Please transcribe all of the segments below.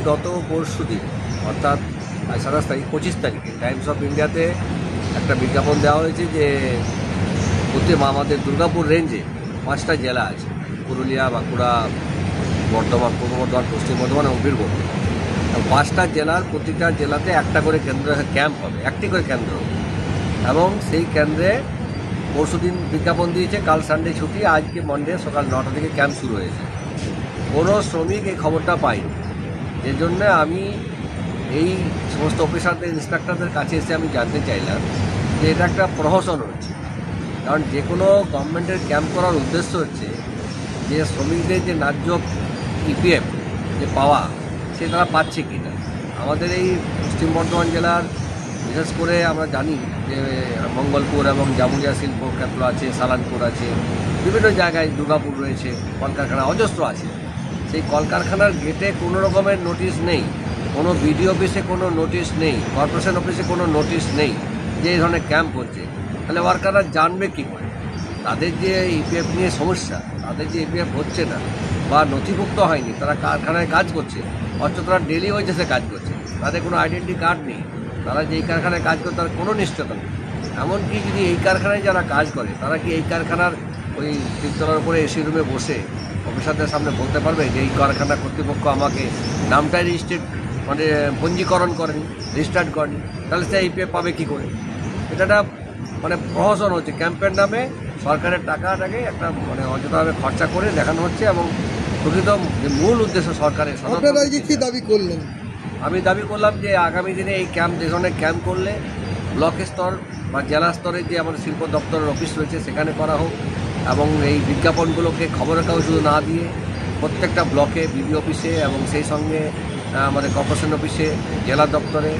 গত পরশুদিন অর্থাৎ 27 তারিখ 25 তারিখে টাইমস অফ ইন্ডিয়াতে একটা বিজ্ঞাপন দেওয়া হয়েছে যে আমাদের দুর্গাপুর রেঞ্জে 5টা জেলা আছে, পুরুলিয়া, বাঁকুড়া, বর্ধমান, পূর্ব বর্ধমান, পশ্চিম বর্ধমান এবং বীরভূম। 5টা জেলার প্রতিটা জেলাতে একটা করে কেন্দ্র ক্যাম্প হবে, একটি করে কেন্দ্র, এবং সেই কেন্দ্রে পরশুদিন বিজ্ঞাপন দিয়েছে কাল সানডে ছুটি, আজকে মন্ডে সকাল 9টা থেকে ক্যাম্প শুরু হয়েছে। কোনো শ্রমিক এই খবরটা পায়নি, যে জন্য আমি এই সমস্ত অফিসারদের, ইন্সপেক্টরদের কাছে এসে আমি জানতে চাইলাম যে এটা একটা প্রহসন হচ্ছে। কারণ যে কোনো গভর্নমেন্টের ক্যাম্প করার উদ্দেশ্য হচ্ছে যে শ্রমিকদের যে ন্যায্য ইপিএফ যে পাওয়া, সে তারা পাচ্ছে কি না। আমাদের এই পশ্চিম বর্ধমান জেলার বিশেষ করে আমরা জানি যে মঙ্গলপুর এবং জামুরিয়া শিল্প ক্ষেত্র আছে, সালানপুর আছে, বিভিন্ন জায়গায় দুর্গাপুর রয়েছে, কলকারখানা অজস্র আছে। সেই কলকারখানার গেটে কোনো রকমের নোটিশ নেই, কোনো বিডিও অফিসে কোনো নোটিশ নেই, কর্পোরেশন অফিসে কোনো নোটিশ নেই যে এই ধরনের ক্যাম্প হচ্ছে। তাহলে ওয়ার্কাররা জানবে কী করে তাদের যে ইপিএফ নিয়ে সমস্যা, তাদের যে ইপিএফ হচ্ছে না বা নথিভুক্ত হয়নি, তারা কারখানায় কাজ করছে, অথচ তারা ডেলি ওয়েজেসে কাজ করছে, তাদের কোনো আইডেন্টি কার্ড নেই, তারা যেই কারখানায় কাজ করে তার কোনো নিশ্চয়তা নেই। এমনকি যদি এই কারখানায় যারা কাজ করে তারা কি এই কারখানার ওই তিনতলার উপরে এসি রুমে বসে অফিসারদের সামনে বলতে পারবে যে এই কারখানা কর্তৃপক্ষ আমাকে নামটাই রেজিস্ট্রেট মানে পঞ্জীকরণ করেনি, রেজিস্টার্ড করেনি, তাহলে সে ইপিএফ পাবে কী করে? এটা মানে প্রহসন হচ্ছে, ক্যাম্পের নামে সরকারের টাকাটাকে একটা মানে অযথাভাবে খরচা করে দেখানো হচ্ছে। এবং প্রকৃত যে মূল উদ্দেশ্য সরকারের, কি দাবি করলেন? আমি দাবি করলাম যে আগামী দিনে এই ক্যাম্প, যে ধরনের ক্যাম্প করলে ব্লক স্তর বা জেলা স্তরে যে আমাদের শিল্প দপ্তরের অফিস রয়েছে সেখানে করা হোক, এবং এই বিজ্ঞাপনগুলোকে খবরের কাগজ শুধু না দিয়ে প্রত্যেকটা ব্লকে, বিডিও অফিসে এবং সেই সঙ্গে আমাদের কর্পোরেশন অফিসে, জেলা দপ্তরে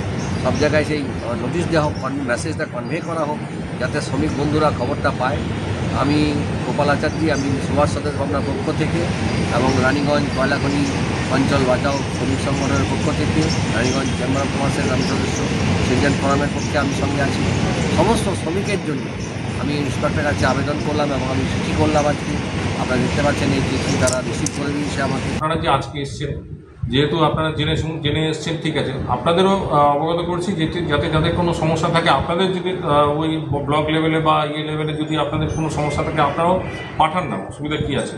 সব জায়গায় সেই নোটিশ দেওয়া হোক, মেসেজটা কনভে করা হোক, যাতে শ্রমিক বন্ধুরা খবরটা পায়। আমি গোপাল আচার্য, আমি সুভাষ সতেজ ভাবনার পক্ষ থেকে এবং রানীগঞ্জ কয়লাখনি অঞ্চল বাঁচাও শ্রমিক সংগঠনের পক্ষ থেকে, রানীগঞ্জ চেম্বার অফ কমার্সের আমি সদস্য, সিটিজেন ফোরামের পক্ষে আমি সঙ্গে আছি। সমস্ত শ্রমিকের জন্য আমি ইন্সপেক্টরের কাছে আবেদন করলাম এবং আমি চিঠি করলাম আজকে। আপনারা দেখতে পাচ্ছেন এই চিঠি তারা রিসিভ করে দিয়েছে আমাকে। আপনারা যে আজকে এসছেন, যেহেতু আপনারা জেনে এসছেন, ঠিক আছে, আপনাদেরও অবগত করছি যাতে যাদের কোনো সমস্যা থাকে, আপনাদের যদি ওই ব্লক লেভেলে বা লেভেলে যদি আপনাদের কোনো সমস্যা থাকে আপনারাও পাঠান না, অসুবিধা কী আছে।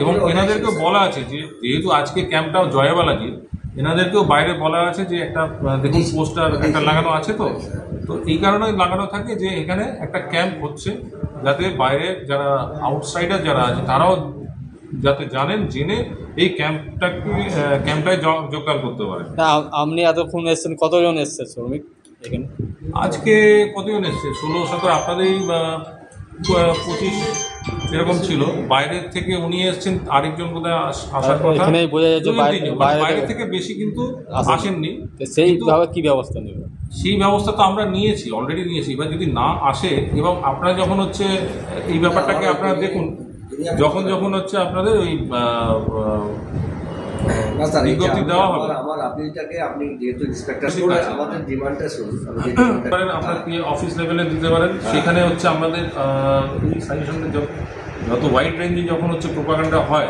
এবং এনাদেরকে বলা আছে যে যেহেতু আজকে ক্যাম্পটাও জয়াবালাজি, এনাদেরকেও বাইরে বলা আছে যে একটা দেখুন পোস্টার একটা লাগানো আছে, তো এই কারণে লাগানো থাকে যে এখানে একটা ক্যাম্প হচ্ছে, যাতে বাইরে যারা আউটসাইডার যারা আছে তারাও যাতে জানেন, জেনে এই ক্যাম্পটায় যোগদান করতে পারে। আপনি এতক্ষণ এসছেন, কতজন এসছে শ্রমিক এখানে? আজকে কতজন এসছে? 16-17, আপনাদেরই 25 এরকম ছিল। বাইরের থেকে উনি এসছেন, আরেকজন বোধহয় আসার কথা। এখানেই বোঝা যাচ্ছে বাইরে থেকে বেশি কিন্তু আসেননি। সেইভাবে কি ব্যবস্থা নেবে? সেই ব্যবস্থা তো আমরা নিয়েছি, অলরেডি নিয়েছি। এবার যদি না আসে, এবং আপনারা যখন হচ্ছে এই ব্যাপারটাকে আপনারা দেখুন, যখন হচ্ছে আপনাদের ওই বিজ্ঞপ্তি দেওয়া হবে, আমার আপনিটাকে আপনি যেহেতু ইন্সপেক্টর আমাদের ডিমান্ডটা শুনুন, আপনার অফিস লেভেলে দিতে পারেন। সেখানে হচ্ছে আমাদের এই সাজেশনের যত ওয়াইড রেঞ্জে যখন হচ্ছে প্রোপাগান্ডা হয়,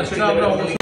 সেটা আমরা অবশ্যই